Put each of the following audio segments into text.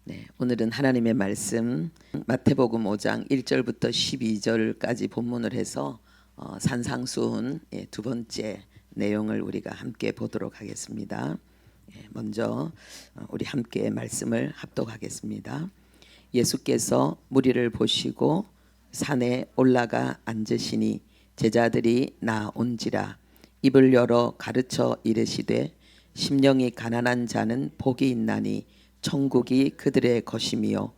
네, 오늘은 하나님의 말씀 마태복음 5장 1절부터 12절까지 본문을 해서 산상수훈 두 번째 내용을 우리가 함께 보도록 하겠습니다. 먼저 우리 함께 말씀을 합독하겠습니다. 예수께서 무리를 보시고 산에 올라가 앉으시니 제자들이 나온지라 입을 열어 가르쳐 이르시되 심령이 가난한 자는 복이 있나니 천국이 그들의 것이미요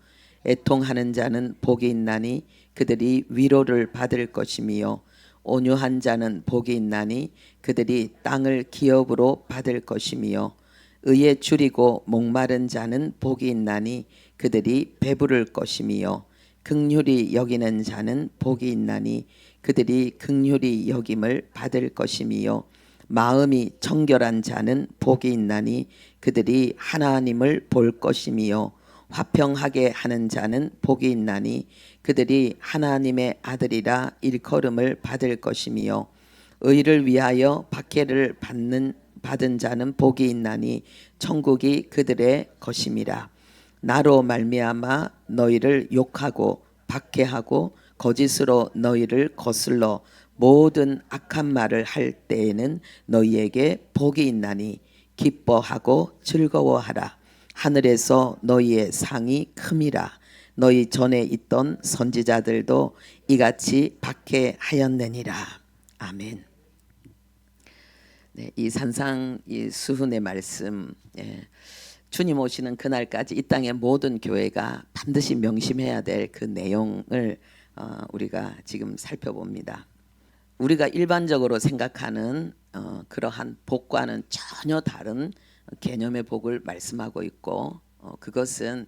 애통하는 자는 복이 있나니 그들이 위로를 받을 것이미요 온유한 자는 복이 있나니 그들이 땅을 기업으로 받을 것이미요 의에 줄이고 목마른 자는 복이 있나니 그들이 배부를 것이미요 긍휼히 여기는 자는 복이 있나니 그들이 긍휼히 여김을 받을 것이미요 마음이 청결한 자는 복이 있나니 그들이 하나님을 볼 것이미요 화평하게 하는 자는 복이 있나니 그들이 하나님의 아들이라 일컬음을 받을 것이미요 의를 위하여 박해를 받은 자는 복이 있나니 천국이 그들의 것임이라. 나로 말미암아 너희를 욕하고 박해하고 거짓으로 너희를 거슬러 모든 악한 말을 할 때에는 너희에게 복이 있나니 기뻐하고 즐거워하라. 하늘에서 너희의 상이 큼이라. 너희 전에 있던 선지자들도 이같이 박해하였느니라. 아멘. 네, 이 산상 이 수훈의 말씀, 주님 오시는 그날까지 이 땅의 모든 교회가 반드시 명심해야 될 그 내용을 우리가 지금 살펴봅니다. 우리가 일반적으로 생각하는 그러한 복과는 전혀 다른 개념의 복을 말씀하고 있고 그것은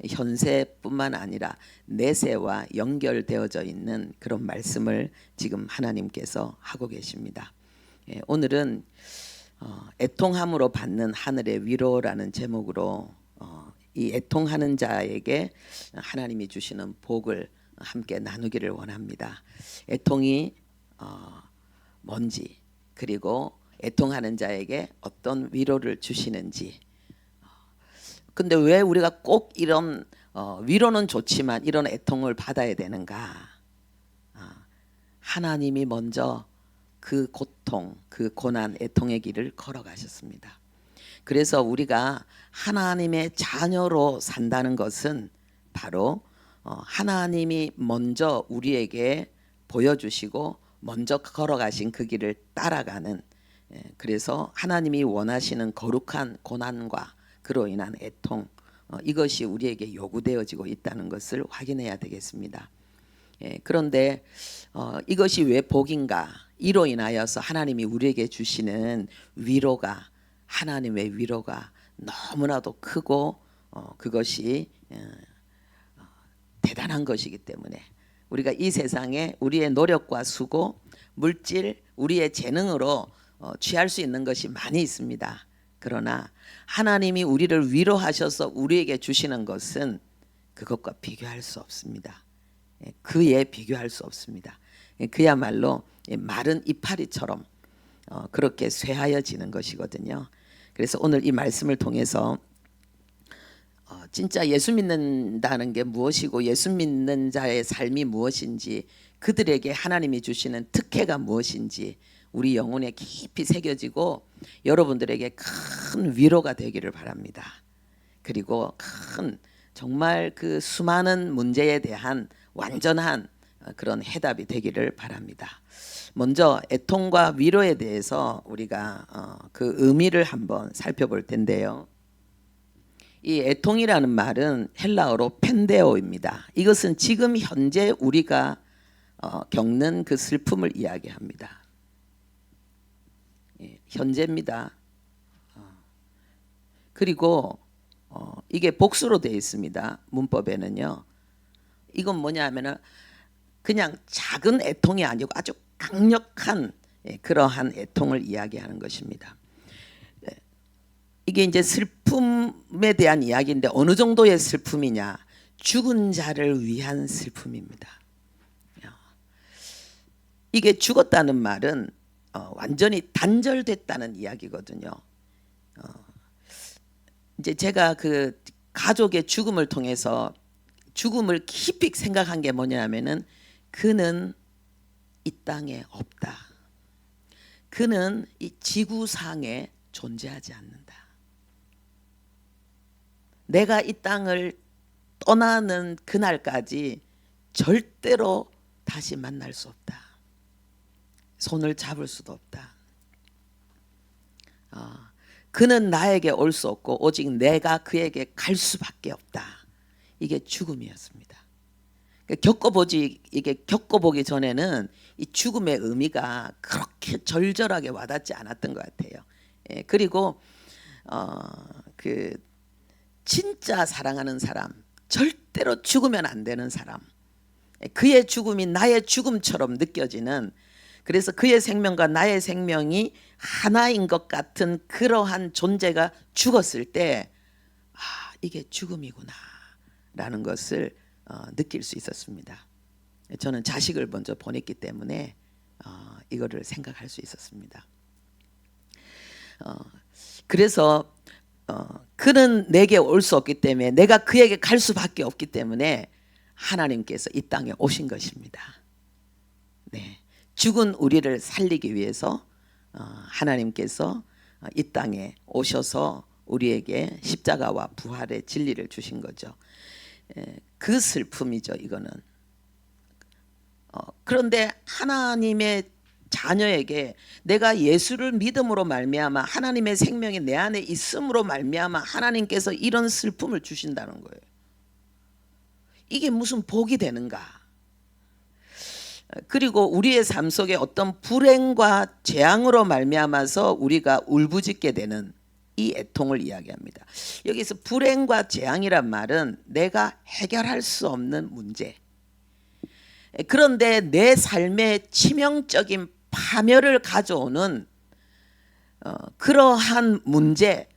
현세뿐만 아니라 내세와 연결되어져 있는 그런 말씀을 지금 하나님께서 하고 계십니다. 오늘은 애통함으로 받는 하늘의 위로라는 제목으로 이 애통하는 자에게 하나님이 주시는 복을 함께 나누기를 원합니다. 애통이 뭔지 그리고 애통하는 자에게 어떤 위로를 주시는지. 근데 왜 우리가 꼭 이런 위로는 좋지만 이런 애통을 받아야 되는가? 하나님이 먼저 그 고통, 그 고난, 애통의 길을 걸어가셨습니다. 그래서 우리가 하나님의 자녀로 산다는 것은 바로 하나님이 먼저 우리에게 보여주시고 먼저 걸어가신 그 길을 따라가는, 그래서 하나님이 원하시는 거룩한 고난과 그로 인한 애통, 이것이 우리에게 요구되어지고 있다는 것을 확인해야 되겠습니다. 그런데 이것이 왜 복인가? 이로 인하여서 하나님이 우리에게 주시는 위로가, 하나님의 위로가 너무나도 크고 그것이 대단한 것이기 때문에 우리가 이 세상에 우리의 노력과 수고, 물질, 우리의 재능으로 취할 수 있는 것이 많이 있습니다. 그러나 하나님이 우리를 위로하셔서 우리에게 주시는 것은 그것과 비교할 수 없습니다. 그에 비교할 수 없습니다. 그야말로 마른 이파리처럼 그렇게 쇠하여지는 것이거든요. 그래서 오늘 이 말씀을 통해서 진짜 예수 믿는다는 게 무엇이고 예수 믿는 자의 삶이 무엇인지, 그들에게 하나님이 주시는 특혜가 무엇인지 우리 영혼에 깊이 새겨지고 여러분들에게 큰 위로가 되기를 바랍니다. 그리고 큰 정말 그 수많은 문제에 대한 완전한 그런 해답이 되기를 바랍니다. 먼저 애통과 위로에 대해서 우리가 그 의미를 한번 살펴볼 텐데요. 이 애통이라는 말은 헬라어로 펜데오입니다. 이것은 지금 현재 우리가 겪는 그 슬픔을 이야기합니다. 현재입니다. 그리고 이게 복수로 되어 있습니다. 문법에는요. 이건 뭐냐 하면은 그냥 작은 애통이 아니고 아주 강력한 그러한 애통을 이야기하는 것입니다. 이게 이제 슬픔에 대한 이야기인데 어느 정도의 슬픔이냐? 죽은 자를 위한 슬픔입니다. 이게 죽었다는 말은 완전히 단절됐다는 이야기거든요. 이제 제가 그 가족의 죽음을 통해서 죽음을 깊이 생각한 게 뭐냐면은 그는 이 땅에 없다. 그는 이 지구상에 존재하지 않는다. 내가 이 땅을 떠나는 그날까지 절대로 다시 만날 수 없다. 손을 잡을 수도 없다. 그는 나에게 올 수 없고 오직 내가 그에게 갈 수밖에 없다. 이게 죽음이었습니다. 겪어보기 전에는 이 죽음의 의미가 그렇게 절절하게 와닿지 않았던 것 같아요. 그리고 그 진짜 사랑하는 사람, 절대로 죽으면 안 되는 사람, 그의 죽음이 나의 죽음처럼 느껴지는, 그래서 그의 생명과 나의 생명이 하나인 것 같은 그러한 존재가 죽었을 때 이게 죽음이구나 라는 것을 느낄 수 있었습니다. 저는 자식을 먼저 보냈기 때문에 이거를 생각할 수 있었습니다. 그래서 그는 내게 올 수 없기 때문에 내가 그에게 갈 수밖에 없기 때문에 하나님께서 이 땅에 오신 것입니다. 네, 죽은 우리를 살리기 위해서 하나님께서 이 땅에 오셔서 우리에게 십자가와 부활의 진리를 주신 거죠. 그 슬픔이죠, 이거는. 그런데 하나님의 자녀에게 내가 예수를 믿음으로 말미암아 하나님의 생명이 내 안에 있음으로 말미암아 하나님께서 이런 슬픔을 주신다는 거예요. 이게 무슨 복이 되는가? 그리고 우리의 삶 속에 어떤 불행과 재앙으로 말미암아서 우리가 울부짖게 되는 이 애통을 이야기합니다. 여기서 불행과 재앙이란 말은 내가 해결할 수 없는 문제, 그런데 내 삶의 치명적인 파멸을 가져오는 그러한 문제,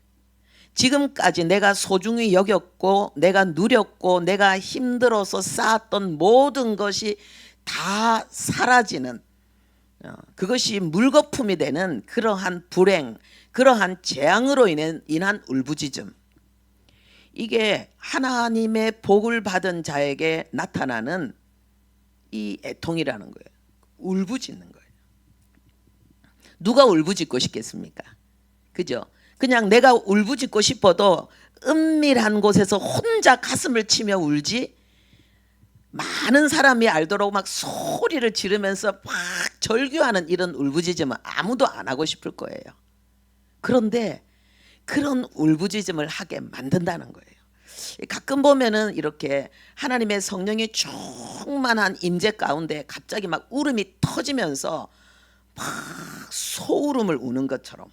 지금까지 내가 소중히 여겼고 내가 누렸고 내가 힘들어서 쌓았던 모든 것이 다 사라지는, 그것이 물거품이 되는 그러한 불행, 그러한 재앙으로 인한 울부짖음, 이게 하나님의 복을 받은 자에게 나타나는 이 애통이라는 거예요. 울부짖는 거예요. 누가 울부짖고 싶겠습니까? 그죠? 그냥 내가 울부짖고 싶어도 은밀한 곳에서 혼자 가슴을 치며 울지, 많은 사람이 알도록 막 소리를 지르면서 막 절규하는 이런 울부짖음은 아무도 안 하고 싶을 거예요. 그런데 그런 울부짖음을 하게 만든다는 거예요. 가끔 보면은 이렇게 하나님의 성령이 충만한 임재 가운데 갑자기 막 울음이 터지면서 막 소울음을 우는 것처럼,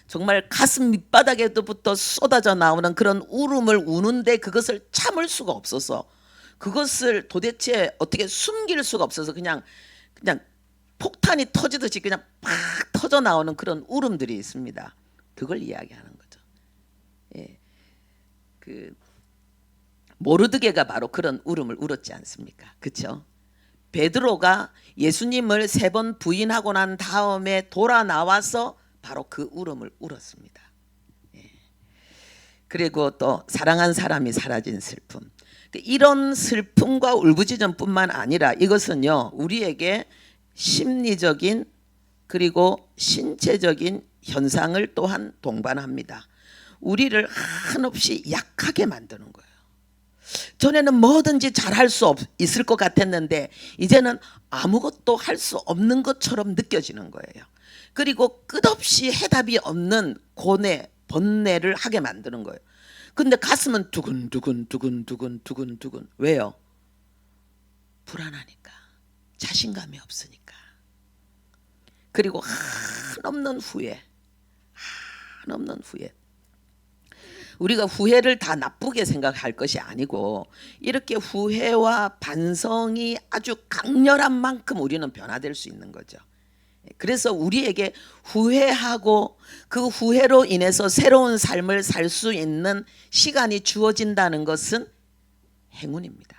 정말 가슴 밑바닥에부터 쏟아져 나오는 그런 울음을 우는데 그것을 참을 수가 없어서, 그것을 도대체 어떻게 숨길 수가 없어서 그냥 폭탄이 터지듯이 그냥 팍 터져 나오는 그런 울음들이 있습니다. 그걸 이야기하는 거죠. 예. 그 모르드게가 바로 그런 울음을 울었지 않습니까? 그렇죠? 베드로가 예수님을 3번 부인하고 난 다음에 돌아 나와서 바로 그 울음을 울었습니다. 예. 그리고 또 사랑한 사람이 사라진 슬픔, 이런 슬픔과 울부짖음뿐만 아니라 이것은요 우리에게 심리적인 그리고 신체적인 현상을 또한 동반합니다. 우리를 한없이 약하게 만드는 거예요. 전에는 뭐든지 잘할 수 있을 것 같았는데 이제는 아무것도 할 수 없는 것처럼 느껴지는 거예요. 그리고 끝없이 해답이 없는 고뇌, 번뇌를 하게 만드는 거예요. 근데 가슴은 두근두근 왜요? 불안하니까, 자신감이 없으니까. 그리고 한없는 후회. 우리가 후회를 다 나쁘게 생각할 것이 아니고 이렇게 후회와 반성이 아주 강렬한 만큼 우리는 변화될 수 있는 거죠. 그래서 우리에게 후회하고 그 후회로 인해서 새로운 삶을 살 수 있는 시간이 주어진다는 것은 행운입니다.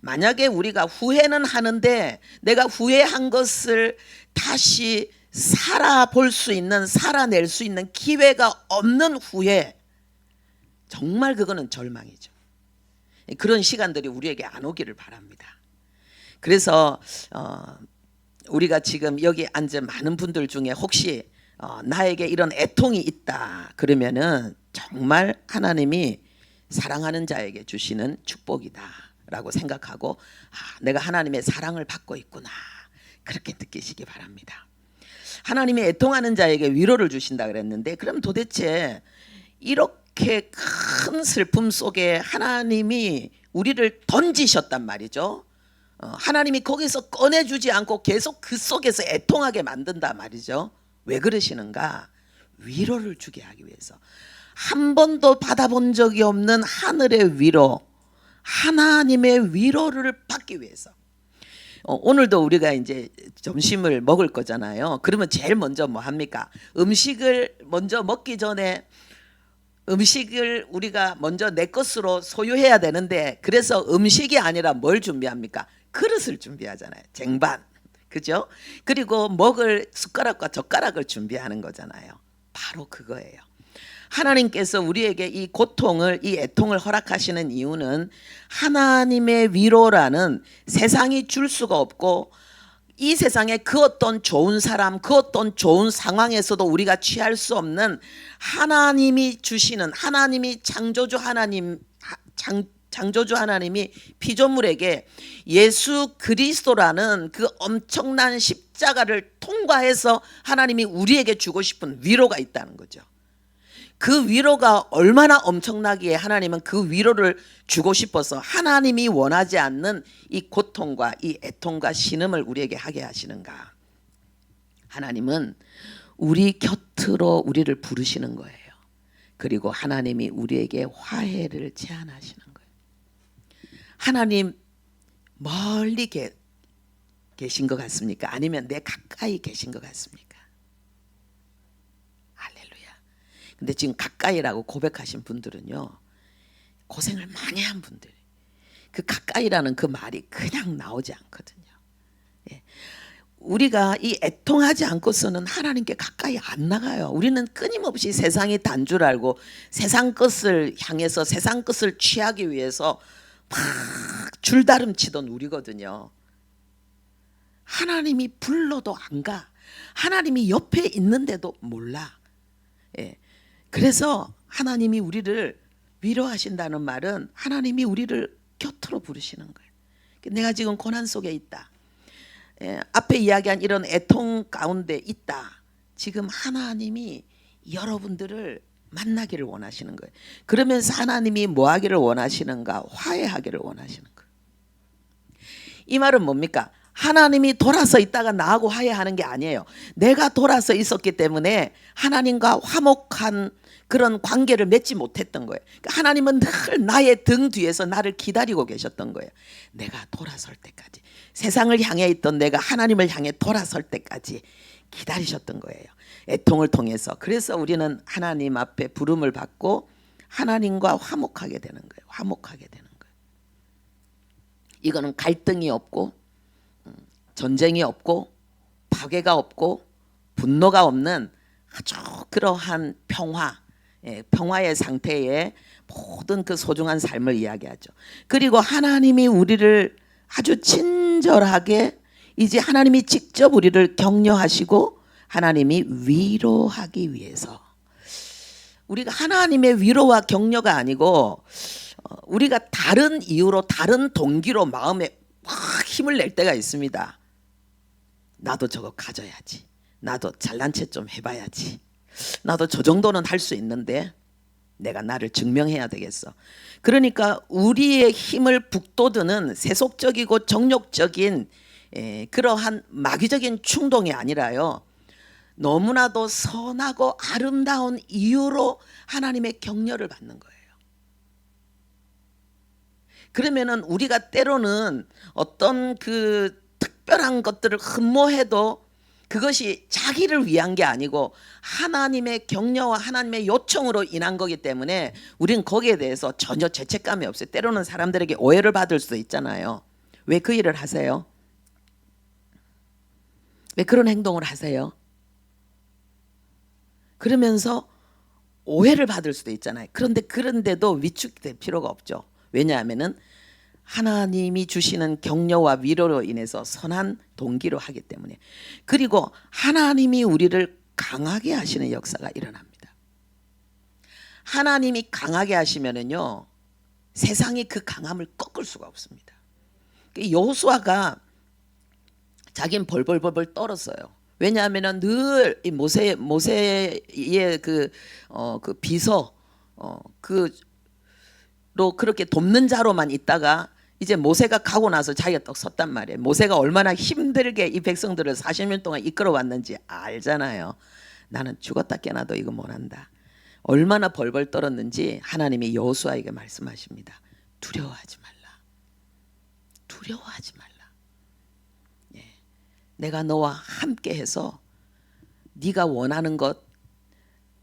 만약에 우리가 후회는 하는데 내가 후회한 것을 다시 살아볼 수 있는, 살아낼 수 있는 기회가 없는 후회, 정말 그거는 절망이죠. 그런 시간들이 우리에게 안 오기를 바랍니다. 그래서 우리가 지금 여기 앉은 많은 분들 중에 혹시 나에게 이런 애통이 있다 그러면은 정말 하나님이 사랑하는 자에게 주시는 축복이다 라고 생각하고 내가 하나님의 사랑을 받고 있구나 그렇게 느끼시기 바랍니다. 하나님이 애통하는 자에게 위로를 주신다 그랬는데 그럼 도대체 이렇게 큰 슬픔 속에 하나님이 우리를 던지셨단 말이죠. 하나님이 거기서 꺼내주지 않고 계속 그 속에서 애통하게 만든다 말이죠. 왜 그러시는가? 위로를 주게 하기 위해서. 한 번도 받아본 적이 없는 하늘의 위로, 하나님의 위로를 받기 위해서. 오늘도 우리가 이제 점심을 먹을 거잖아요. 그러면 제일 먼저 뭐 합니까? 음식을 먼저 먹기 전에 음식을 우리가 먼저 내 것으로 소유해야 되는데 그래서 음식이 아니라 뭘 준비합니까? 그릇을 준비하잖아요. 쟁반. 그죠? 그리고 먹을 숟가락과 젓가락을 준비하는 거잖아요. 바로 그거예요. 하나님께서 우리에게 이 고통을, 이 애통을 허락하시는 이유는 하나님의 위로라는 세상이 줄 수가 없고 이 세상에 그 어떤 좋은 사람, 그 어떤 좋은 상황에서도 우리가 취할 수 없는 하나님이 주시는, 하나님이 창조주 하나님, 창조주 하나님이 피조물에게 예수 그리스도라는 그 엄청난 십자가를 통과해서 하나님이 우리에게 주고 싶은 위로가 있다는 거죠. 그 위로가 얼마나 엄청나기에 하나님은 그 위로를 주고 싶어서 하나님이 원하지 않는 이 고통과 이 애통과 신음을 우리에게 하게 하시는가? 하나님은 우리 곁으로 우리를 부르시는 거예요. 그리고 하나님이 우리에게 화해를 제안하시는 거예요. 하나님 멀리 계신 것 같습니까? 아니면 내 가까이 계신 것 같습니까? 근데 지금 가까이라고 고백하신 분들은요 고생을 많이 한 분들. 그 가까이라는 그 말이 그냥 나오지 않거든요. 예. 우리가 이 애통하지 않고서는 하나님께 가까이 안 나가요. 우리는 끊임없이 세상이 단 줄 알고 세상 것을 향해서 세상 것을 취하기 위해서 막 줄다름치던 우리거든요. 하나님이 불러도 안 가. 하나님이 옆에 있는데도 몰라. 예. 그래서 하나님이 우리를 위로하신다는 말은 하나님이 우리를 곁으로 부르시는 거예요. 내가 지금 고난 속에 있다. 앞에 이야기한 이런 애통 가운데 있다. 지금 하나님이 여러분들을 만나기를 원하시는 거예요. 그러면서 하나님이 뭐 하기를 원하시는가? 화해하기를 원하시는 거예요. 이 말은 뭡니까? 하나님이 돌아서 있다가 나하고 화해하는 게 아니에요. 내가 돌아서 있었기 때문에 하나님과 화목한 그런 관계를 맺지 못했던 거예요. 그러니까 하나님은 늘 나의 등 뒤에서 나를 기다리고 계셨던 거예요. 내가 돌아설 때까지. 세상을 향해 있던 내가 하나님을 향해 돌아설 때까지 기다리셨던 거예요. 애통을 통해서. 그래서 우리는 하나님 앞에 부름을 받고 하나님과 화목하게 되는 거예요. 화목하게 되는 거예요. 이거는 갈등이 없고 전쟁이 없고 파괴가 없고 분노가 없는 아주 그러한 평화, 평화의 상태에 모든 그 소중한 삶을 이야기하죠. 그리고 하나님이 우리를 아주 친절하게 이제 하나님이 직접 우리를 격려하시고 하나님이 위로하기 위해서 우리가 하나님의 위로와 격려가 아니고 우리가 다른 이유로 다른 동기로 마음에 확 힘을 낼 때가 있습니다. 나도 저거 가져야지. 나도 잘난 체 좀 해봐야지. 나도 저 정도는 할 수 있는데 내가 나를 증명해야 되겠어. 그러니까 우리의 힘을 북돋우는 세속적이고 정욕적인 그러한 마귀적인 충동이 아니라요. 너무나도 선하고 아름다운 이유로 하나님의 격려를 받는 거예요. 그러면은 우리가 때로는 어떤 그 특별한 것들을 흠모해도 그것이 자기를 위한 게 아니고 하나님의 격려와 하나님의 요청으로 인한 거기 때문에 우리는 거기에 대해서 전혀 죄책감이 없어요. 때로는 사람들에게 오해를 받을 수도 있잖아요. 왜 그 일을 하세요? 왜 그런 행동을 하세요? 그러면서 오해를 받을 수도 있잖아요. 그런데도 위축될 필요가 없죠. 왜냐하면은 하나님이 주시는 격려와 위로로 인해서 선한 동기로 하기 때문에. 그리고 하나님이 우리를 강하게 하시는 역사가 일어납니다. 하나님이 강하게 하시면은요, 세상이 그 강함을 꺾을 수가 없습니다. 여호수아가 자기는 벌벌벌벌 떨었어요. 왜냐하면은 늘 이 모세의 그 비서 그로 그렇게 돕는 자로만 있다가 이제 모세가 가고 나서 자기가 딱 섰단 말이에요. 모세가 얼마나 힘들게 이 백성들을 40년 동안 이끌어 왔는지 알잖아요. 나는 죽었다 깨나도 이거 못한다. 얼마나 벌벌 떨었는지 하나님이 여호수아에게 말씀하십니다. 두려워하지 말라. 두려워하지 말라. 예. 내가 너와 함께해서 네가 원하는 것,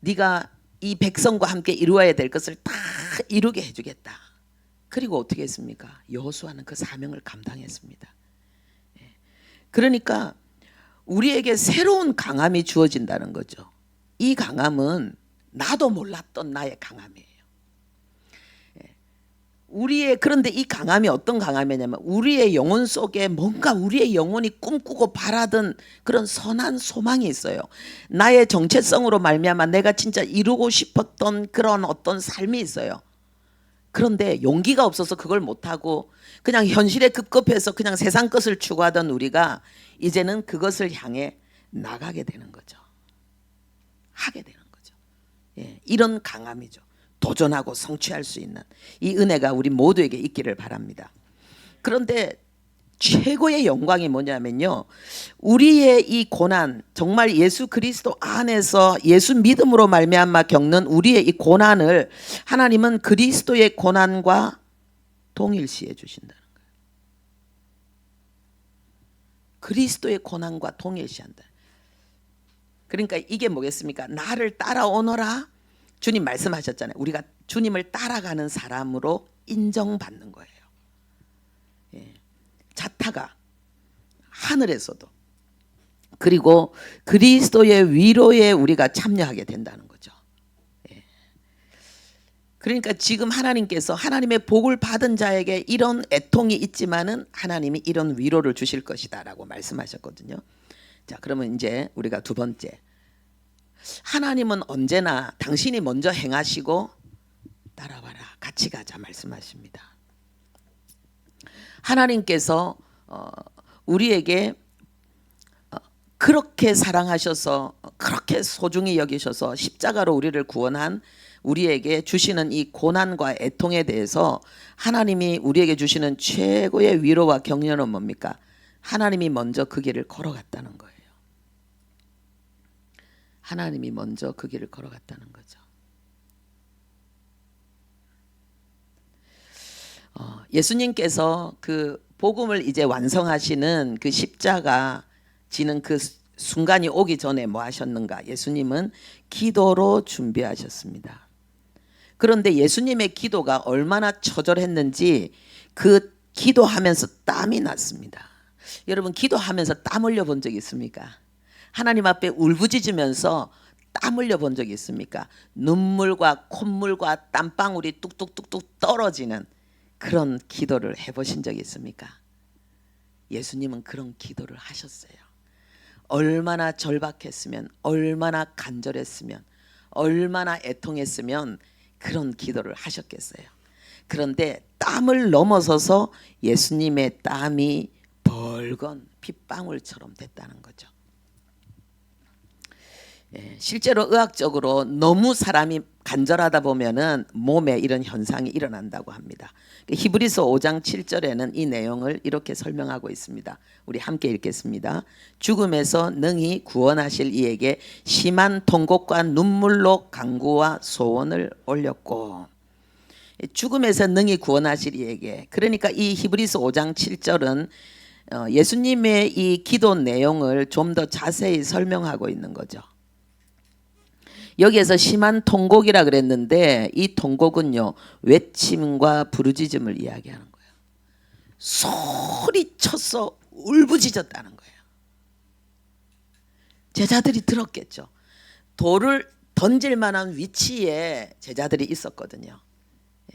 네가 이 백성과 함께 이루어야 될 것을 다 이루게 해주겠다. 그리고 어떻게 했습니까? 여호수아는 그 사명을 감당했습니다. 예. 그러니까 우리에게 새로운 강함이 주어진다는 거죠. 이 강함은 나도 몰랐던 나의 강함이에요. 그런데 이 강함이 어떤 강함이냐면 우리의 영혼 속에 뭔가 우리의 영혼이 꿈꾸고 바라던 그런 선한 소망이 있어요. 나의 정체성으로 말미암아 내가 진짜 이루고 싶었던 그런 어떤 삶이 있어요. 그런데 용기가 없어서 그걸 못하고 그냥 현실에 급급해서 그냥 세상 것을 추구하던 우리가 이제는 그것을 향해 나가게 되는 거죠. 하게 되는 거죠. 예, 이런 강함이죠. 도전하고 성취할 수 있는 이 은혜가 우리 모두에게 있기를 바랍니다. 그런데 최고의 영광이 뭐냐면요, 우리의 이 고난, 정말 예수 그리스도 안에서 예수 믿음으로 말미암아 겪는 우리의 이 고난을 하나님은 그리스도의 고난과 동일시해 주신다는 거예요. 그리스도의 고난과 동일시한다. 그러니까 이게 뭐겠습니까? 나를 따라오너라. 주님 말씀하셨잖아요. 우리가 주님을 따라가는 사람으로 인정받는 거예요. 예. 자타가 하늘에서도, 그리고 그리스도의 위로에 우리가 참여하게 된다는 거죠. 예. 그러니까 지금 하나님께서 하나님의 복을 받은 자에게 이런 애통이 있지만은 하나님이 이런 위로를 주실 것이다라고 말씀하셨거든요. 자, 그러면 이제 우리가 두 번째, 하나님은 언제나 당신이 먼저 행하시고 따라와라, 같이 가자 말씀하십니다. 하나님께서 우리에게 그렇게 사랑하셔서 그렇게 소중히 여기셔서 십자가로 우리를 구원한 우리에게 주시는 이 고난과 애통에 대해서 하나님이 우리에게 주시는 최고의 위로와 격려는 뭡니까? 하나님이 먼저 그 길을 걸어갔다는 거예요. 하나님이 먼저 그 길을 걸어갔다는 거죠. 예수님께서 그 복음을 이제 완성하시는 그 십자가 지는 그 순간이 오기 전에 뭐 하셨는가? 예수님은 기도로 준비하셨습니다. 그런데 예수님의 기도가 얼마나 처절했는지 그 기도하면서 땀이 났습니다. 여러분, 기도하면서 땀 흘려 본 적 있습니까? 하나님 앞에 울부짖으면서 땀 흘려 본 적이 있습니까? 눈물과 콧물과 땀방울이 뚝뚝뚝뚝 떨어지는 그런 기도를 해보신 적이 있습니까? 예수님은 그런 기도를 하셨어요. 얼마나 절박했으면, 얼마나 간절했으면, 얼마나 애통했으면 그런 기도를 하셨겠어요. 그런데 땀을 넘어서서 예수님의 땀이 벌건 핏방울처럼 됐다는 거죠. 예, 실제로 의학적으로 너무 사람이 간절하다 보면은 몸에 이런 현상이 일어난다고 합니다. 히브리서 5장 7절에는 이 내용을 이렇게 설명하고 있습니다. 우리 함께 읽겠습니다. 죽음에서 능히 구원하실 이에게 심한 통곡과 눈물로 간구와 소원을 올렸고, 죽음에서 능히 구원하실 이에게, 그러니까 이 히브리서 5장 7절은 예수님의 이 기도 내용을 좀 더 자세히 설명하고 있는 거죠. 여기에서 심한 통곡이라 그랬는데 이 통곡은요, 외침과 부르짖음을 이야기하는 거예요. 소리쳐서 울부짖었다는 거예요. 제자들이 들었겠죠. 돌을 던질 만한 위치에 제자들이 있었거든요.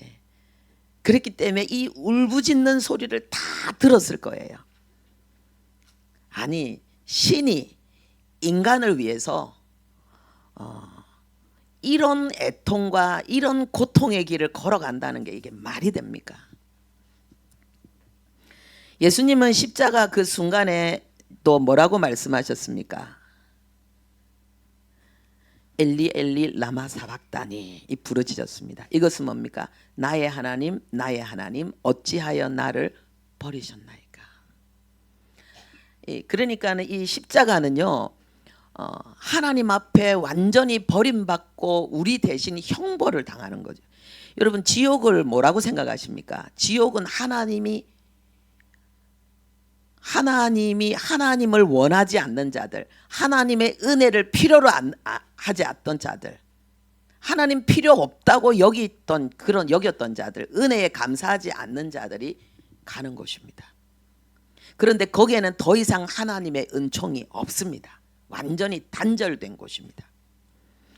예. 그렇기 때문에 이 울부짖는 소리를 다 들었을 거예요. 아니, 신이 인간을 위해서 이런 애통과 이런 고통의 길을 걸어간다는 게 이게 말이 됩니까? 예수님은 십자가 그 순간에 또 뭐라고 말씀하셨습니까? 엘리 엘리 라마 사박다니 이 부르짖었습니다. 이것은 뭡니까? 나의 하나님 어찌하여 나를 버리셨나이까. 그러니까는 이 십자가는요, 하나님 앞에 완전히 버림받고 우리 대신 형벌을 당하는 거죠. 여러분, 지옥을 뭐라고 생각하십니까? 지옥은 하나님을 원하지 않는 자들, 하나님의 은혜를 필요로 하지 않던 자들, 하나님 필요 없다고 여겼던 자들, 은혜에 감사하지 않는 자들이 가는 곳입니다. 그런데 거기에는 더 이상 하나님의 은총이 없습니다. 완전히 단절된 곳입니다.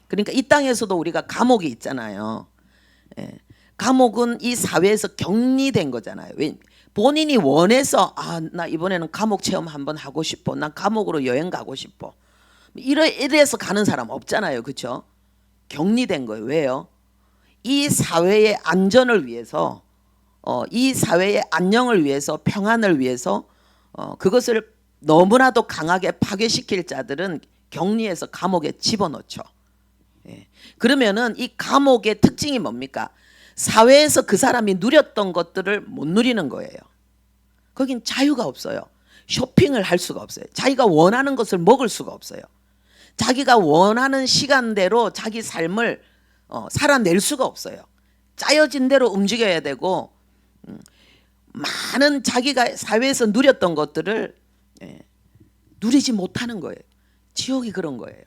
그러니까 이 땅에서도 우리가 감옥이 있잖아요. 예. 감옥은 이 사회에서 격리된 거잖아요. 본인이 원해서 나 이번에는 감옥 체험 한번 하고 싶어. 난 감옥으로 여행 가고 싶어. 이래서 가는 사람 없잖아요. 그렇죠? 격리된 거예요. 왜요? 이 사회의 안전을 위해서, 이 사회의 안녕을 위해서, 평안을 위해서 그것을 너무나도 강하게 파괴시킬 자들은 격리해서 감옥에 집어넣죠. 예. 그러면은 이 감옥의 특징이 뭡니까? 사회에서 그 사람이 누렸던 것들을 못 누리는 거예요. 거긴 자유가 없어요. 쇼핑을 할 수가 없어요. 자기가 원하는 것을 먹을 수가 없어요. 자기가 원하는 시간대로 자기 삶을 살아낼 수가 없어요. 짜여진 대로 움직여야 되고, 많은 자기가 사회에서 누렸던 것들을 누리지 못하는 거예요. 지옥이 그런 거예요.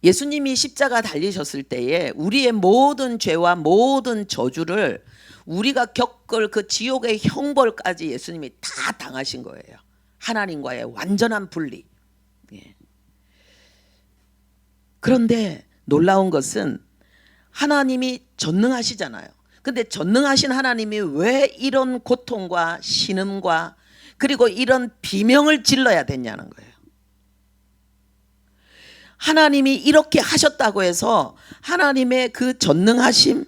예수님이 십자가 달리셨을 때에 우리의 모든 죄와 모든 저주를 우리가 겪을 그 지옥의 형벌까지 예수님이 다 당하신 거예요. 하나님과의 완전한 분리. 예. 그런데 놀라운 것은 하나님이 전능하시잖아요. 근데 전능하신 하나님이 왜 이런 고통과 신음과 그리고 이런 비명을 질러야 됐냐는 거예요. 하나님이 이렇게 하셨다고 해서 하나님의 그 전능하심이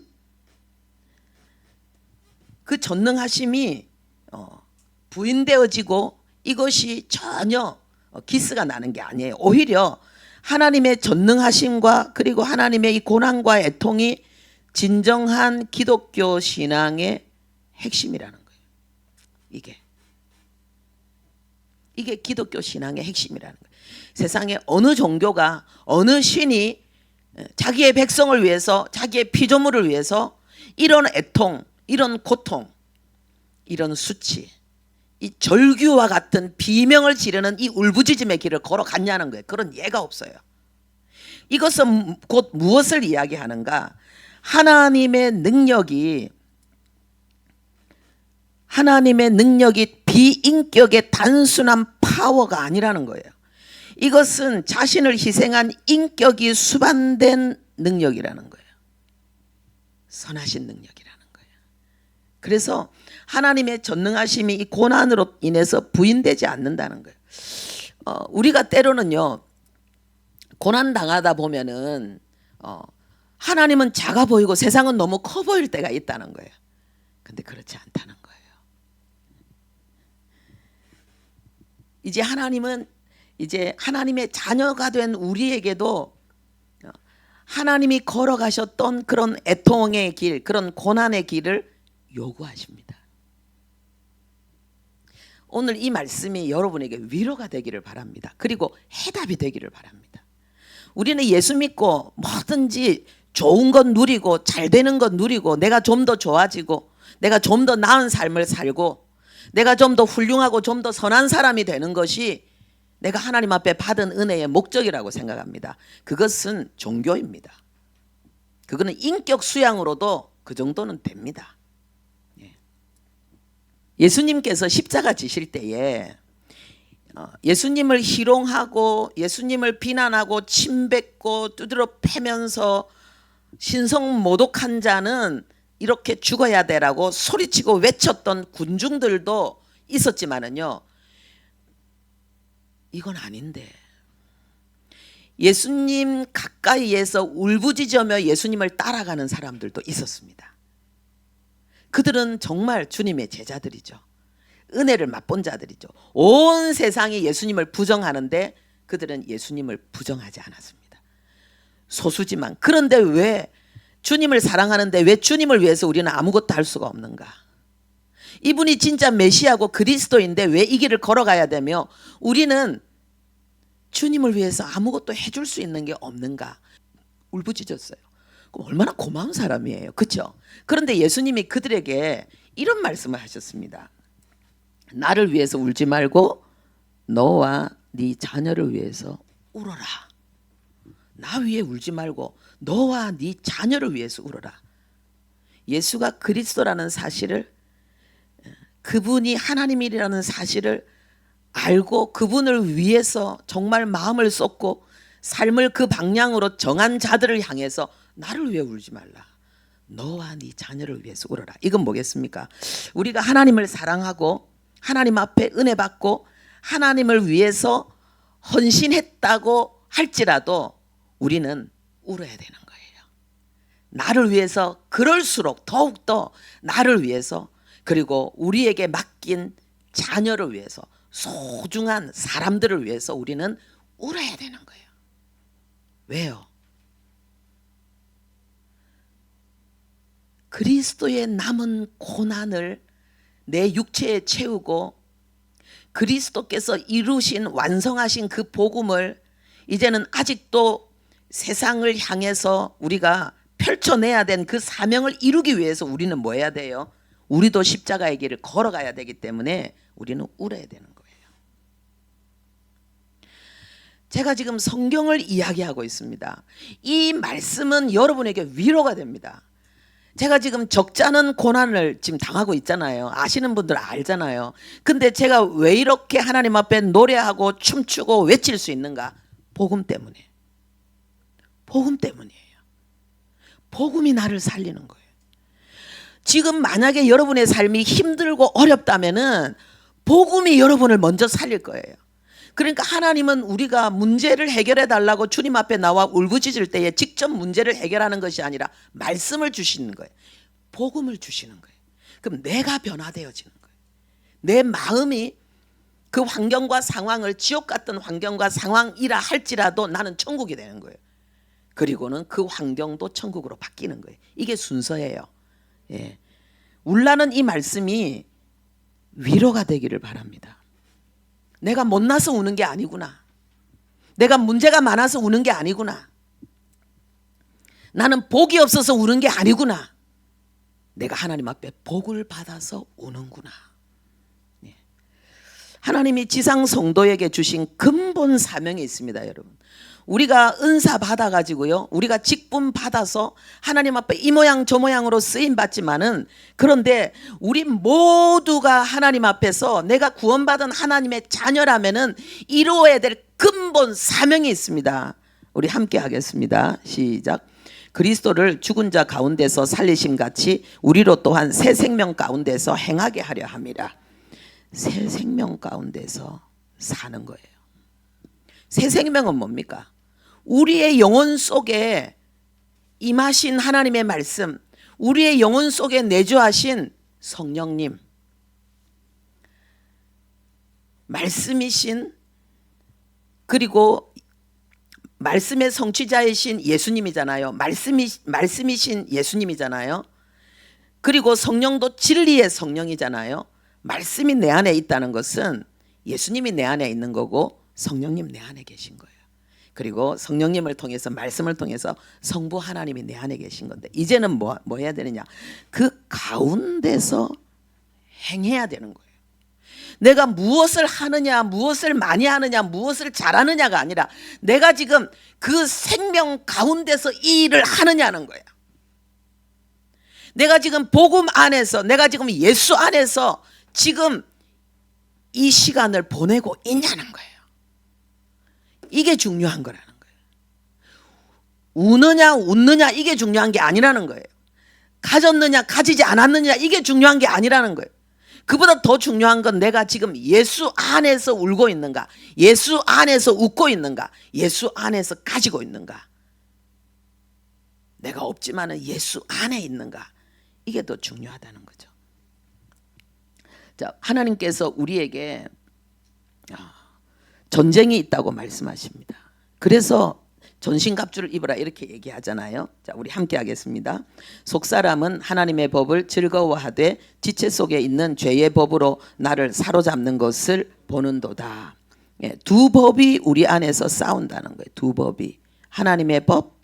부인되어지고 이것이 전혀 기스가 나는 게 아니에요. 오히려 하나님의 전능하심과 그리고 하나님의 이 고난과 애통이 진정한 기독교 신앙의 핵심이라는 거예요. 이게 기독교 신앙의 핵심이라는 거예요. 세상에 어느 종교가 어느 신이 자기의 백성을 위해서 자기의 피조물을 위해서 이런 애통, 이런 고통, 이런 수치, 이 절규와 같은 비명을 지르는 이 울부짖음의 길을 걸어갔냐는 거예요. 그런 예가 없어요. 이것은 곧 무엇을 이야기하는가? 하나님의 능력이 비인격의 단순한 파워가 아니라는 거예요. 이것은 자신을 희생한 인격이 수반된 능력이라는 거예요. 선하신 능력이라는 거예요. 그래서 하나님의 전능하심이 이 고난으로 인해서 부인되지 않는다는 거예요. 우리가 때로는요, 고난 당하다 보면은 하나님은 작아 보이고 세상은 너무 커 보일 때가 있다는 거예요. 근데 그렇지 않다는 거예요. 이제 하나님의 자녀가 된 우리에게도 하나님이 걸어가셨던 그런 애통의 길, 그런 고난의 길을 요구하십니다. 오늘 이 말씀이 여러분에게 위로가 되기를 바랍니다. 그리고 해답이 되기를 바랍니다. 우리는 예수 믿고 뭐든지 좋은 건 누리고 잘 되는 건 누리고 내가 좀 더 좋아지고 내가 좀 더 나은 삶을 살고 내가 좀 더 훌륭하고 좀 더 선한 사람이 되는 것이 내가 하나님 앞에 받은 은혜의 목적이라고 생각합니다. 그것은 종교입니다. 그거는 인격 수양으로도 그 정도는 됩니다. 예수님께서 십자가 지실 때에 예수님을 희롱하고 예수님을 비난하고 침뱉고 두드러 패면서 신성 모독한 자는 이렇게 죽어야 되라고 소리치고 외쳤던 군중들도 있었지만은요, 이건 아닌데 예수님 가까이에서 울부짖으며 예수님을 따라가는 사람들도 있었습니다. 그들은 정말 주님의 제자들이죠. 은혜를 맛본 자들이죠. 온 세상이 예수님을 부정하는데 그들은 예수님을 부정하지 않았습니다. 소수지만, 그런데 왜 주님을 사랑하는데 왜 주님을 위해서 우리는 아무것도 할 수가 없는가? 이분이 진짜 메시아고 그리스도인데 왜 이 길을 걸어가야 되며 우리는 주님을 위해서 아무것도 해줄 수 있는 게 없는가? 울부짖었어요. 그럼 얼마나 고마운 사람이에요, 그렇죠? 그런데 예수님이 그들에게 이런 말씀을 하셨습니다. 나를 위해서 울지 말고 너와 네 자녀를 위해서 울어라. 나 위해 울지 말고 너와 네 자녀를 위해서 울어라. 예수가 그리스도라는 사실을, 그분이 하나님이라는 사실을 알고 그분을 위해서 정말 마음을 쏟고 삶을 그 방향으로 정한 자들을 향해서 나를 위해 울지 말라. 너와 네 자녀를 위해서 울어라. 이건 뭐겠습니까? 우리가 하나님을 사랑하고 하나님 앞에 은혜 받고 하나님을 위해서 헌신했다고 할지라도 우리는 울어야 되는 거예요. 나를 위해서, 그럴수록 더욱더 나를 위해서, 그리고 우리에게 맡긴 자녀를 위해서, 소중한 사람들을 위해서 우리는 울어야 되는 거예요. 왜요? 그리스도의 남은 고난을 내 육체에 채우고 그리스도께서 이루신 완성하신 그 복음을 이제는 아직도 세상을 향해서 우리가 펼쳐내야 된 그 사명을 이루기 위해서 우리는 뭐 해야 돼요? 우리도 십자가의 길을 걸어가야 되기 때문에 우리는 울어야 되는 거예요. 제가 지금 성경을 이야기하고 있습니다. 이 말씀은 여러분에게 위로가 됩니다. 제가 지금 적잖은 고난을 지금 당하고 있잖아요. 아시는 분들 알잖아요. 근데 제가 왜 이렇게 하나님 앞에 노래하고 춤추고 외칠 수 있는가? 복음 때문에. 복음 때문이에요. 복음이 나를 살리는 거예요. 지금 만약에 여러분의 삶이 힘들고 어렵다면은 복음이 여러분을 먼저 살릴 거예요. 그러니까 하나님은 우리가 문제를 해결해 달라고 주님 앞에 나와 울부짖을 때에 직접 문제를 해결하는 것이 아니라 말씀을 주시는 거예요. 복음을 주시는 거예요. 그럼 내가 변화되어지는 거예요. 내 마음이 그 환경과 상황을, 지옥 같은 환경과 상황이라 할지라도 나는 천국이 되는 거예요. 그리고는 그 환경도 천국으로 바뀌는 거예요. 이게 순서예요. 예. 울라는 이 말씀이 위로가 되기를 바랍니다. 내가 못나서 우는 게 아니구나. 내가 문제가 많아서 우는 게 아니구나. 나는 복이 없어서 우는 게 아니구나. 내가 하나님 앞에 복을 받아서 우는구나. 하나님이 지상 성도에게 주신 근본 사명이 있습니다, 여러분. 우리가 은사 받아가지고요, 우리가 직분 받아서 하나님 앞에 이 모양 저 모양으로 쓰임 받지만은, 그런데 우리 모두가 하나님 앞에서 내가 구원받은 하나님의 자녀라면은 이루어야 될 근본 사명이 있습니다. 우리 함께 하겠습니다. 시작. 그리스도를 죽은 자 가운데서 살리심 같이 우리로 또한 새 생명 가운데서 행하게 하려 함이라. 새 생명 가운데서 사는 거예요. 새 생명은 뭡니까? 우리의 영혼 속에 임하신 하나님의 말씀, 우리의 영혼 속에 내주하신 성령님, 말씀이신, 그리고 말씀의 성취자이신 예수님이잖아요. 말씀이신 예수님이잖아요. 그리고 성령도 진리의 성령이잖아요. 말씀이 내 안에 있다는 것은 예수님이 내 안에 있는 거고 성령님 내 안에 계신 거예요. 그리고 성령님을 통해서, 말씀을 통해서 성부 하나님이 내 안에 계신 건데, 이제는 뭐 해야 되느냐? 그 가운데서 행해야 되는 거예요. 내가 무엇을 하느냐, 무엇을 많이 하느냐, 무엇을 잘하느냐가 아니라 내가 지금 그 생명 가운데서 이 일을 하느냐는 거예요. 내가 지금 복음 안에서, 내가 지금 예수 안에서 지금 이 시간을 보내고 있냐는 거예요. 이게 중요한 거라는 거예요. 우느냐 웃느냐 이게 중요한 게 아니라는 거예요. 가졌느냐 가지지 않았느냐 이게 중요한 게 아니라는 거예요. 그보다 더 중요한 건 내가 지금 예수 안에서 울고 있는가, 예수 안에서 웃고 있는가, 예수 안에서 가지고 있는가, 내가 없지만은 예수 안에 있는가, 이게 더 중요하다는 거죠. 자, 하나님께서 우리에게 전쟁이 있다고 말씀하십니다. 그래서 전신갑주를 입으라 이렇게 얘기하잖아요. 자, 우리 함께 하겠습니다. 속사람은 하나님의 법을 즐거워하되 지체 속에 있는 죄의 법으로 나를 사로잡는 것을 보는도다. 예, 두 법이 우리 안에서 싸운다는 거예요. 두 법이, 하나님의 법,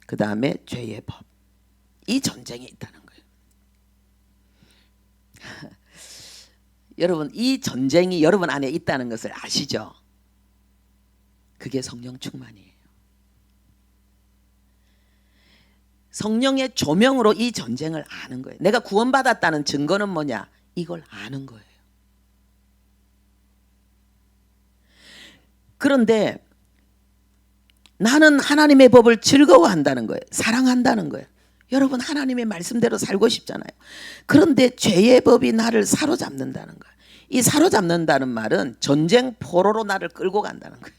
그 다음에 죄의 법. 이 전쟁이 있다는 거예요. 여러분, 이 전쟁이 여러분 안에 있다는 것을 아시죠? 그게 성령 충만이에요. 성령의 조명으로 이 전쟁을 아는 거예요. 내가 구원받았다는 증거는 뭐냐? 이걸 아는 거예요. 그런데 나는 하나님의 법을 즐거워한다는 거예요. 사랑한다는 거예요. 여러분, 하나님의 말씀대로 살고 싶잖아요. 그런데 죄의 법이 나를 사로잡는다는 거예요. 이 사로잡는다는 말은 전쟁 포로로 나를 끌고 간다는 거예요.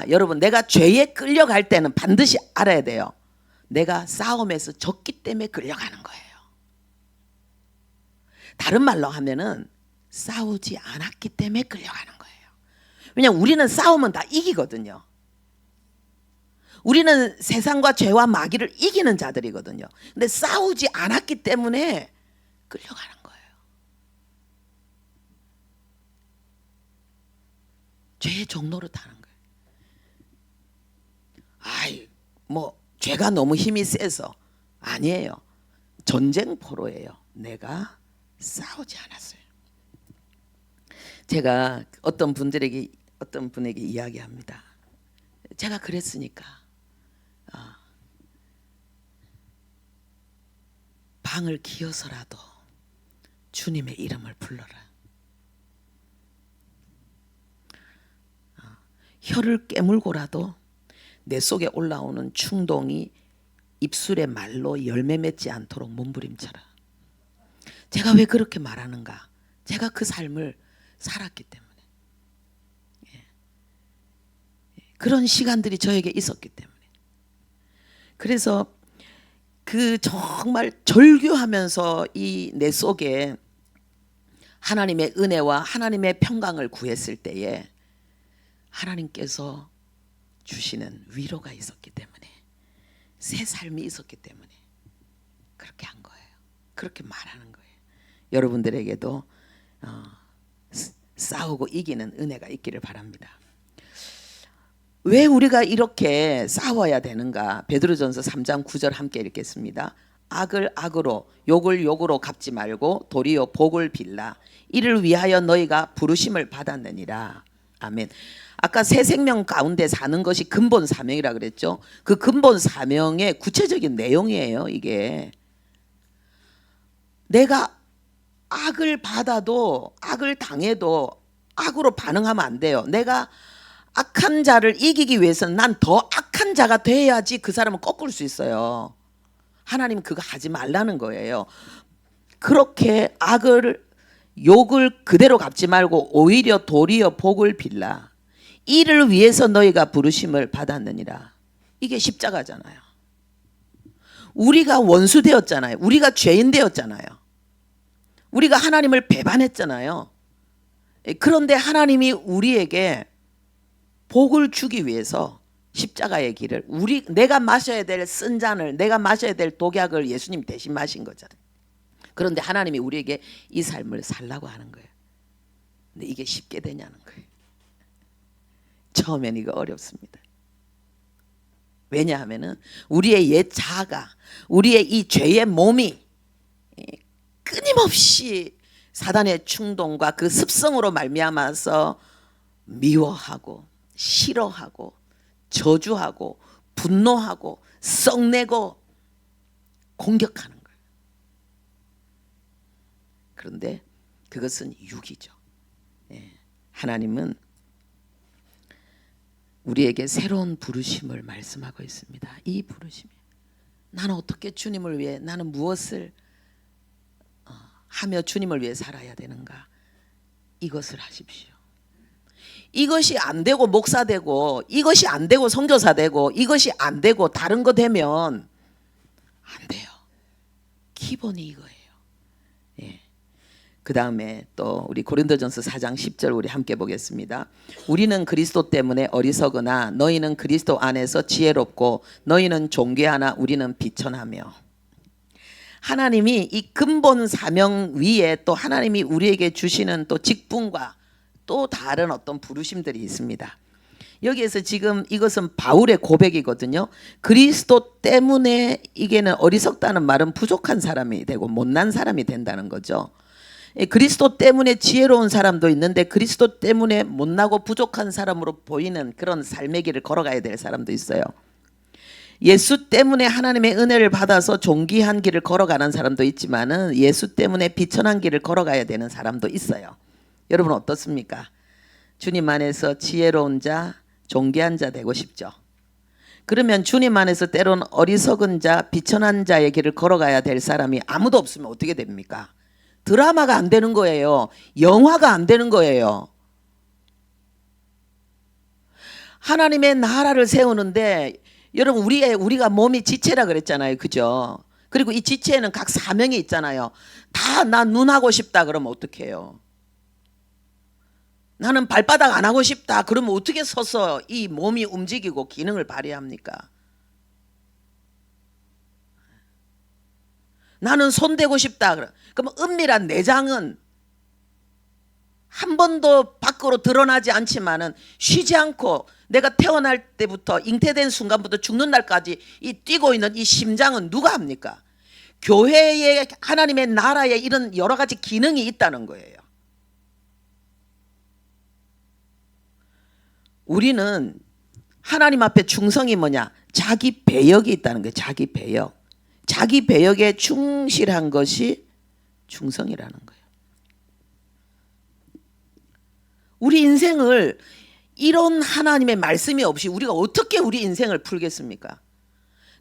여러분, 내가 죄에 끌려갈 때는 반드시 알아야 돼요. 내가 싸움에서 졌기 때문에 끌려가는 거예요. 다른 말로 하면은 싸우지 않았기 때문에 끌려가는 거예요. 왜냐하면 우리는 싸우면 다 이기거든요. 우리는 세상과 죄와 마귀를 이기는 자들이거든요. 근데 싸우지 않았기 때문에 끌려가는 거예요. 죄의 종로로 타는 거예요. 아이, 뭐 죄가 너무 힘이 세서 아니에요. 전쟁 포로예요. 내가 싸우지 않았어요. 제가 어떤 분에게 이야기합니다. 제가 그랬으니까 방을 기어서라도 주님의 이름을 불러라. 혀를 깨물고라도 내 속에 올라오는 충동이 입술의 말로 열매 맺지 않도록 몸부림쳐라. 제가 왜 그렇게 말하는가? 제가 그 삶을 살았기 때문에. 그런 시간들이 저에게 있었기 때문에. 그래서 그 정말 절규하면서 이 내 속에 하나님의 은혜와 하나님의 평강을 구했을 때에 하나님께서 주시는 위로가 있었기 때문에, 새 삶이 있었기 때문에 그렇게 한 거예요. 그렇게 말하는 거예요. 여러분들에게도 싸우고 이기는 은혜가 있기를 바랍니다. 왜 우리가 이렇게 싸워야 되는가? 베드로전서 3장 9절 함께 읽겠습니다. 악을 악으로 욕을 욕으로 갚지 말고 도리어 복을 빌라. 이를 위하여 너희가 부르심을 받았느니라. 아멘. 아까 새 생명 가운데 사는 것이 근본 사명이라 그랬죠. 그 근본 사명의 구체적인 내용이에요. 이게 내가 악을 받아도, 악을 당해도 악으로 반응하면 안 돼요. 내가 악한 자를 이기기 위해서는 난 더 악한 자가 돼야지 그 사람을 꺾을 수 있어요. 하나님 그거 하지 말라는 거예요. 그렇게 욕을 그대로 갚지 말고 오히려 도리어 복을 빌라. 이를 위해서 너희가 부르심을 받았느니라. 이게 십자가잖아요. 우리가 원수 되었잖아요. 우리가 죄인 되었잖아요. 우리가 하나님을 배반했잖아요. 그런데 하나님이 우리에게 복을 주기 위해서 십자가의 길을, 내가 마셔야 될 쓴 잔을, 내가 마셔야 될 독약을 예수님 대신 마신 거잖아요. 그런데 하나님이 우리에게 이 삶을 살라고 하는 거예요. 근데 이게 쉽게 되냐는 거예요. 처음엔 이거 어렵습니다. 왜냐하면은 우리의 옛 자아가, 우리의 이 죄의 몸이 끊임없이 사단의 충동과 그 습성으로 말미암아서 미워하고 싫어하고 저주하고 분노하고 썩내고 공격하는 거예요. 그런데 그것은 육이죠. 하나님은 우리에게 새로운 부르심을 말씀하고 있습니다. 이 부르심이 나는 어떻게 주님을 위해 나는 무엇을 하며 주님을 위해 살아야 되는가 이것을 하십시오. 이것이 안 되고 목사 되고 이것이 안 되고 선교사 되고 이것이 안 되고 다른 거 되면 안 돼요. 기본이 이거예요. 예. 그 다음에 또 우리 고린도전서 4장 10절 우리 함께 보겠습니다. 우리는 그리스도 때문에 어리석으나 너희는 그리스도 안에서 지혜롭고 너희는 존귀하나 우리는 비천하며. 하나님이 이 근본 사명 위에 또 하나님이 우리에게 주시는 또 직분과 또 다른 어떤 부르심들이 있습니다. 여기에서 지금 이것은 바울의 고백이거든요. 그리스도 때문에 이게는 어리석다는 말은 부족한 사람이 되고 못난 사람이 된다는 거죠. 그리스도 때문에 지혜로운 사람도 있는데 그리스도 때문에 못나고 부족한 사람으로 보이는 그런 삶의 길을 걸어가야 될 사람도 있어요. 예수 때문에 하나님의 은혜를 받아서 존귀한 길을 걸어가는 사람도 있지만은 예수 때문에 비천한 길을 걸어가야 되는 사람도 있어요. 여러분 어떻습니까? 주님 안에서 지혜로운 자, 존귀한 자 되고 싶죠. 그러면 주님 안에서 때론 어리석은 자, 비천한 자의 길을 걸어가야 될 사람이 아무도 없으면 어떻게 됩니까? 드라마가 안 되는 거예요. 영화가 안 되는 거예요. 하나님의 나라를 세우는데 여러분 우리가 몸이 지체라 그랬잖아요. 그죠? 그리고 이 지체에는 각 사명이 있잖아요. 다 나 눈하고 싶다 그러면 어떡해요? 나는 발바닥 안 하고 싶다 그러면 어떻게 서서 이 몸이 움직이고 기능을 발휘합니까? 나는 손대고 싶다 그러면 은밀한 내장은 한 번도 밖으로 드러나지 않지만은 쉬지 않고 내가 태어날 때부터 잉태된 순간부터 죽는 날까지 이 뛰고 있는 이 심장은 누가 합니까? 교회에 하나님의 나라에 이런 여러 가지 기능이 있다는 거예요. 우리는 하나님 앞에 충성이 뭐냐? 자기 배역이 있다는 거예요. 자기 배역. 자기 배역에 충실한 것이 충성이라는 거예요. 우리 인생을 이런 하나님의 말씀이 없이 우리가 어떻게 우리 인생을 풀겠습니까?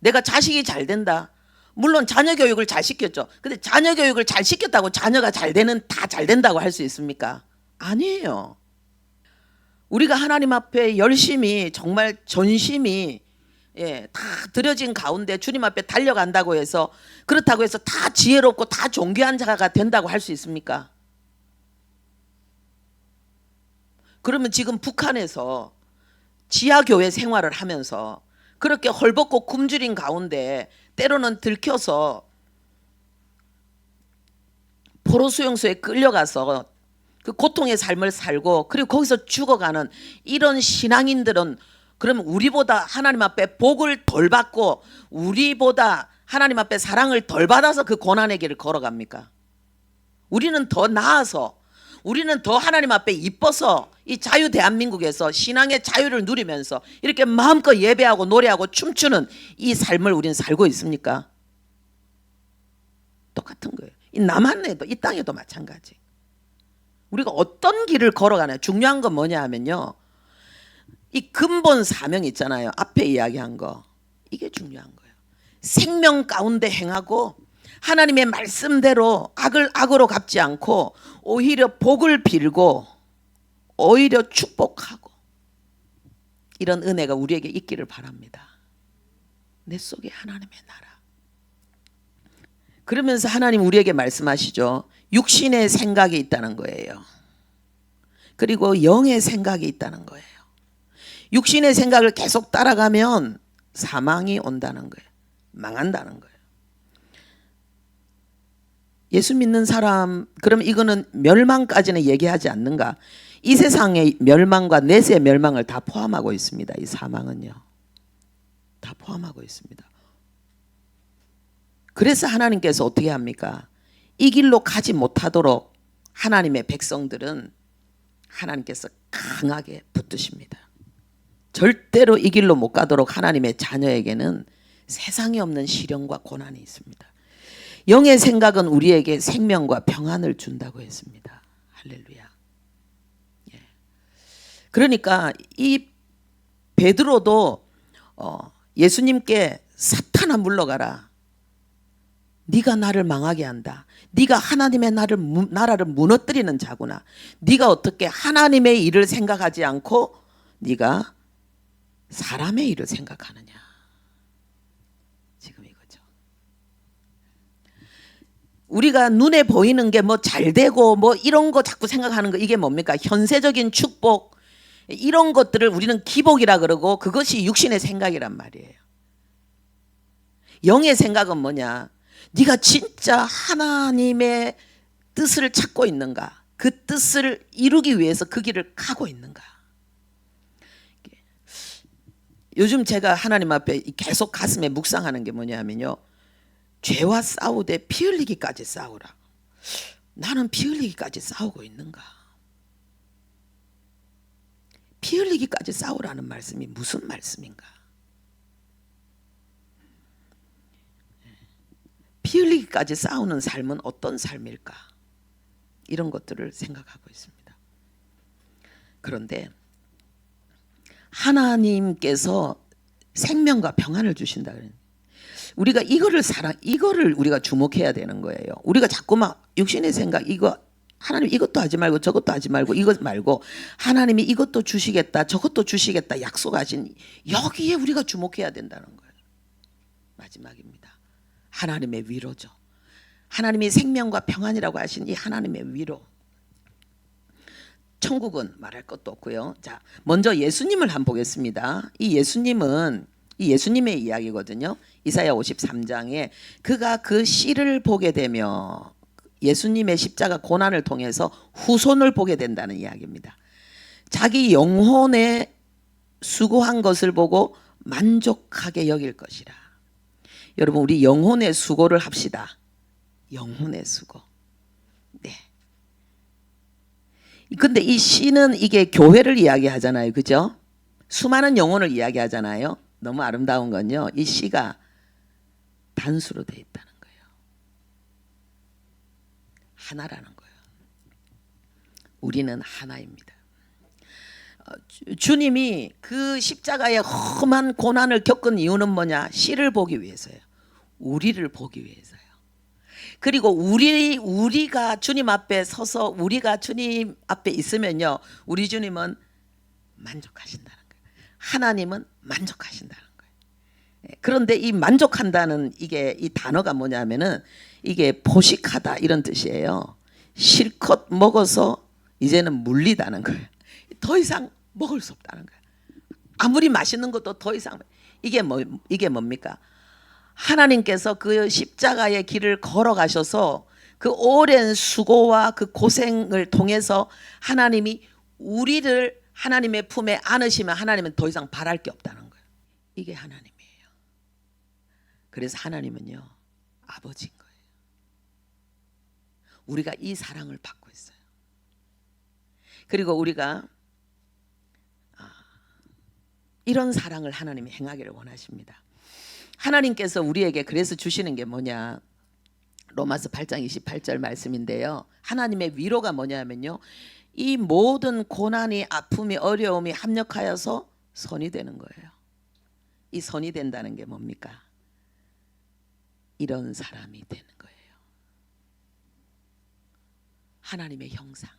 내가 자식이 잘 된다. 물론 자녀 교육을 잘 시켰죠. 근데 자녀 교육을 잘 시켰다고 자녀가 다 잘 된다고 할 수 있습니까? 아니에요. 우리가 하나님 앞에 열심히 정말 전심이 다 드려진 가운데 주님 앞에 달려간다고 해서 그렇다고 해서 다 지혜롭고 다 존귀한 자가 된다고 할 수 있습니까? 그러면 지금 북한에서 지하교회 생활을 하면서 그렇게 헐벗고 굶주린 가운데 때로는 들켜서 포로 수용소에 끌려가서 그 고통의 삶을 살고 그리고 거기서 죽어가는 이런 신앙인들은 그러면 우리보다 하나님 앞에 복을 덜 받고 우리보다 하나님 앞에 사랑을 덜 받아서 그 고난의 길을 걸어갑니까? 우리는 더 나아서 우리는 더 하나님 앞에 이뻐서 이 자유 대한민국에서 신앙의 자유를 누리면서 이렇게 마음껏 예배하고 노래하고 춤추는 이 삶을 우리는 살고 있습니까? 똑같은 거예요. 이 남한에도 이 땅에도 마찬가지. 우리가 어떤 길을 걸어가냐. 중요한 건 뭐냐 하면요. 이 근본 사명 있잖아요. 앞에 이야기한 거. 이게 중요한 거예요. 생명 가운데 행하고 하나님의 말씀대로 악을 악으로 갚지 않고 오히려 복을 빌고 오히려 축복하고 이런 은혜가 우리에게 있기를 바랍니다. 내 속에 하나님의 나라. 그러면서 하나님 우리에게 말씀하시죠. 육신의 생각이 있다는 거예요. 그리고 영의 생각이 있다는 거예요. 육신의 생각을 계속 따라가면 사망이 온다는 거예요. 망한다는 거예요. 예수 믿는 사람, 그럼 이거는 멸망까지는 얘기하지 않는가? 이 세상의 멸망과 내세의 멸망을 다 포함하고 있습니다. 이 사망은요. 다 포함하고 있습니다. 그래서 하나님께서 어떻게 합니까? 이 길로 가지 못하도록 하나님의 백성들은 하나님께서 강하게 붙드십니다. 절대로 이 길로 못 가도록 하나님의 자녀에게는 세상에 없는 시련과 고난이 있습니다. 영의 생각은 우리에게 생명과 평안을 준다고 했습니다. 할렐루야. 그러니까 이 베드로도 예수님께 사탄아 물러가라. 네가 나를 망하게 한다. 네가 하나님의 나라를 무너뜨리는 자구나. 네가 어떻게 하나님의 일을 생각하지 않고 네가 사람의 일을 생각하느냐. 지금 이거죠. 우리가 눈에 보이는 게 뭐 잘되고 뭐 이런 거 자꾸 생각하는 거, 이게 뭡니까? 현세적인 축복, 이런 것들을 우리는 기복이라 그러고 그것이 육신의 생각이란 말이에요. 영의 생각은 뭐냐? 네가 진짜 하나님의 뜻을 찾고 있는가? 그 뜻을 이루기 위해서 그 길을 가고 있는가? 요즘 제가 하나님 앞에 계속 가슴에 묵상하는 게 뭐냐면요, 죄와 싸우되 피 흘리기까지 싸우라. 나는 피 흘리기까지 싸우고 있는가? 피 흘리기까지 싸우라는 말씀이 무슨 말씀인가? 피 흘리기까지 싸우는 삶은 어떤 삶일까? 이런 것들을 생각하고 있습니다. 그런데 하나님께서 생명과 평안을 주신다 그래요. 우리가 이거를 우리가 주목해야 되는 거예요. 우리가 자꾸만 육신의 생각, 이거 하나님 이것도 하지 말고 저것도 하지 말고 이것 말고 하나님이 이것도 주시겠다 저것도 주시겠다 약속하신 여기에 우리가 주목해야 된다는 거예요. 마지막입니다. 하나님의 위로죠. 하나님이 생명과 평안이라고 하신 이 하나님의 위로. 천국은 말할 것도 없고요. 자, 먼저 예수님을 한번 보겠습니다. 이 예수님의 이야기거든요. 이사야 53장에 그가 그 씨를 보게 되며 예수님의 십자가 고난을 통해서 후손을 보게 된다는 이야기입니다. 자기 영혼에 수고한 것을 보고 만족하게 여길 것이라. 여러분, 우리 영혼의 수고를 합시다. 영혼의 수고. 네. 근데 이 씨는 이게 교회를 이야기하잖아요. 그죠? 수많은 영혼을 이야기하잖아요. 너무 아름다운 건요, 이 씨가 단수로 되어 있다는 거예요. 하나라는 거예요. 우리는 하나입니다. 주님이 그 십자가의 험한 고난을 겪은 이유는 뭐냐? 씨를 보기 위해서예요. 우리를 보기 위해서요. 그리고 우리가 주님 앞에 서서 우리가 주님 앞에 있으면요, 우리 주님은 만족하신다는 거예요. 하나님은 만족하신다는 거예요. 그런데 이 만족한다는 이게 이 단어가 뭐냐면은 이게 포식하다 이런 뜻이에요. 실컷 먹어서 이제는 물리다는 거예요. 더 이상 먹을 수 없다는 거예요. 아무리 맛있는 것도 더 이상. 이게 뭡니까? 하나님께서 그 십자가의 길을 걸어가셔서 그 오랜 수고와 그 고생을 통해서 하나님이 우리를 하나님의 품에 안으시면 하나님은 더 이상 바랄 게 없다는 거예요. 이게 하나님이에요. 그래서 하나님은요, 아버지인 거예요. 우리가 이 사랑을 받고 있어요. 그리고 우리가 이런 사랑을 하나님이 행하기를 원하십니다. 하나님께서 우리에게 그래서 주시는 게 뭐냐? 로마서 8장 28절 말씀인데요. 하나님의 위로가 뭐냐면요, 이 모든 고난이 아픔이 어려움이 합력하여서 선이 되는 거예요. 이 선이 된다는 게 뭡니까? 이런 사람이 되는 거예요. 하나님의 형상.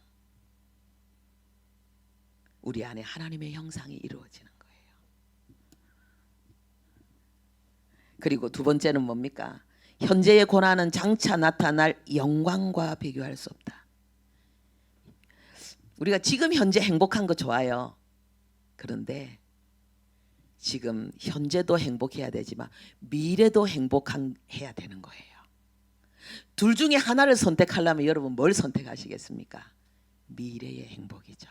우리 안에 하나님의 형상이 이루어지는 거예요. 그리고 두 번째는 뭡니까? 현재의 고난은 장차 나타날 영광과 비교할 수 없다. 우리가 지금 현재 행복한 거 좋아요. 그런데 지금 현재도 행복해야 되지만 미래도 행복해야 되는 거예요. 둘 중에 하나를 선택하려면 여러분 뭘 선택하시겠습니까? 미래의 행복이죠.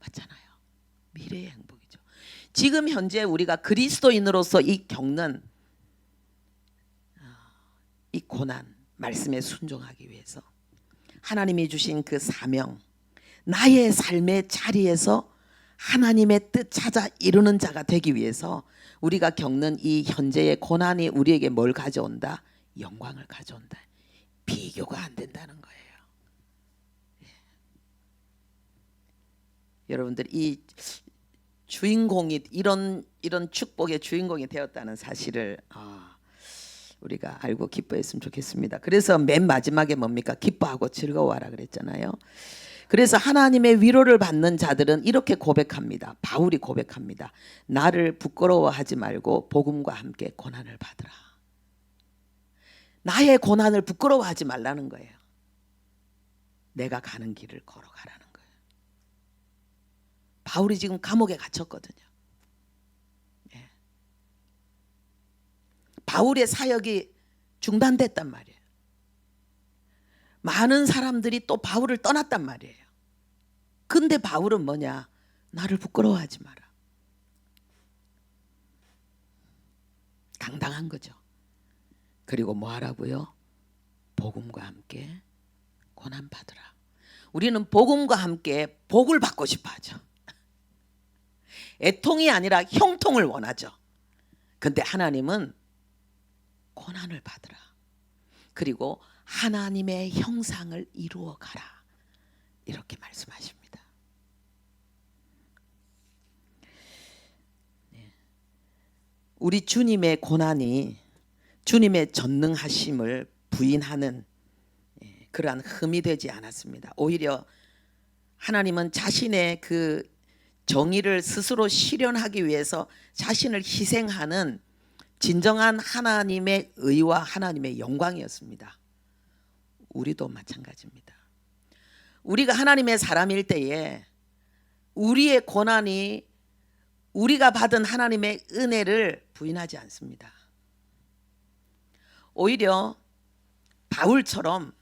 맞잖아요. 미래의 행복이죠. 지금 현재 우리가 그리스도인으로서 이 겪는 이 고난, 말씀에 순종하기 위해서 하나님이 주신 그 사명, 나의 삶의 자리에서 하나님의 뜻 찾아 이루는 자가 되기 위해서 우리가 겪는 이 현재의 고난이 우리에게 뭘 가져온다? 영광을 가져온다. 비교가 안 된다는 거예요. 여러분들 이 주인공이 이런 축복의 주인공이 되었다는 사실을 우리가 알고 기뻐했으면 좋겠습니다. 그래서 맨 마지막에 뭡니까? 기뻐하고 즐거워하라 그랬잖아요. 그래서 하나님의 위로를 받는 자들은 이렇게 고백합니다. 바울이 고백합니다. 나를 부끄러워하지 말고 복음과 함께 고난을 받으라. 나의 고난을 부끄러워하지 말라는 거예요. 내가 가는 길을 걸어가라는 거예요. 바울이 지금 감옥에 갇혔거든요. 예. 바울의 사역이 중단됐단 말이에요. 많은 사람들이 또 바울을 떠났단 말이에요. 근데 바울은 뭐냐? 나를 부끄러워하지 마라. 당당한 거죠. 그리고 뭐 하라고요? 복음과 함께 고난 받으라. 우리는 복음과 함께 복을 받고 싶어 하죠. 애통이 아니라 형통을 원하죠. 근데 하나님은 고난을 받으라. 그리고 하나님의 형상을 이루어 가라. 이렇게 말씀하십니다. 우리 주님의 고난이 주님의 전능하심을 부인하는 그러한 흠이 되지 않았습니다. 오히려 하나님은 자신의 그 정의를 스스로 실현하기 위해서 자신을 희생하는 진정한 하나님의 의와 하나님의 영광이었습니다. 우리도 마찬가지입니다. 우리가 하나님의 사람일 때에 우리의 고난이 우리가 받은 하나님의 은혜를 부인하지 않습니다. 오히려 바울처럼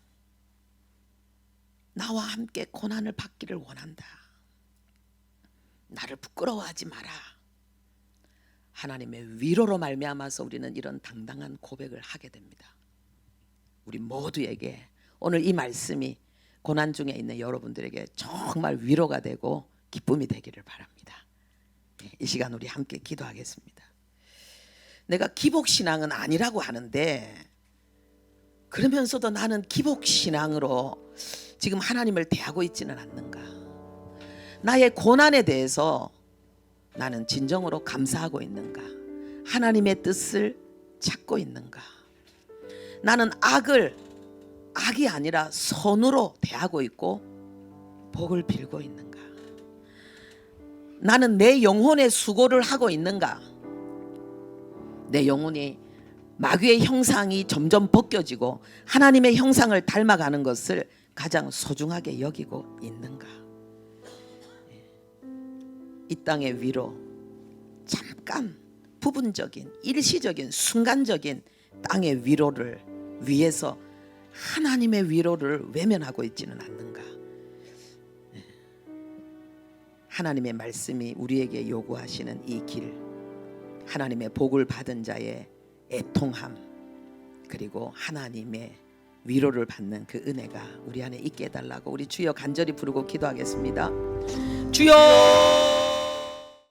나와 함께 고난을 받기를 원한다. 나를 부끄러워하지 마라. 하나님의 위로로 말미암아서 우리는 이런 당당한 고백을 하게 됩니다. 우리 모두에게 오늘 이 말씀이 고난 중에 있는 여러분들에게 정말 위로가 되고 기쁨이 되기를 바랍니다. 이 시간 우리 함께 기도하겠습니다. 내가 기복신앙은 아니라고 하는데 그러면서도 나는 기복신앙으로 지금 하나님을 대하고 있지는 않는가? 나의 고난에 대해서 나는 진정으로 감사하고 있는가? 하나님의 뜻을 찾고 있는가? 나는 악이 아니라 선으로 대하고 있고 복을 빌고 있는가? 나는 내 영혼의 수고를 하고 있는가? 내 영혼이 마귀의 형상이 점점 벗겨지고 하나님의 형상을 닮아가는 것을 가장 소중하게 여기고 있는가? 이 땅의 위로, 잠깐 부분적인 일시적인 순간적인 땅의 위로를 위해서 하나님의 위로를 외면하고 있지는 않는가? 하나님의 말씀이 우리에게 요구하시는 이 길, 하나님의 복을 받은 자의 애통함, 그리고 하나님의 위로를 받는 그 은혜가 우리 안에 있게 해달라고 우리 주여 간절히 부르고 기도하겠습니다. 주여!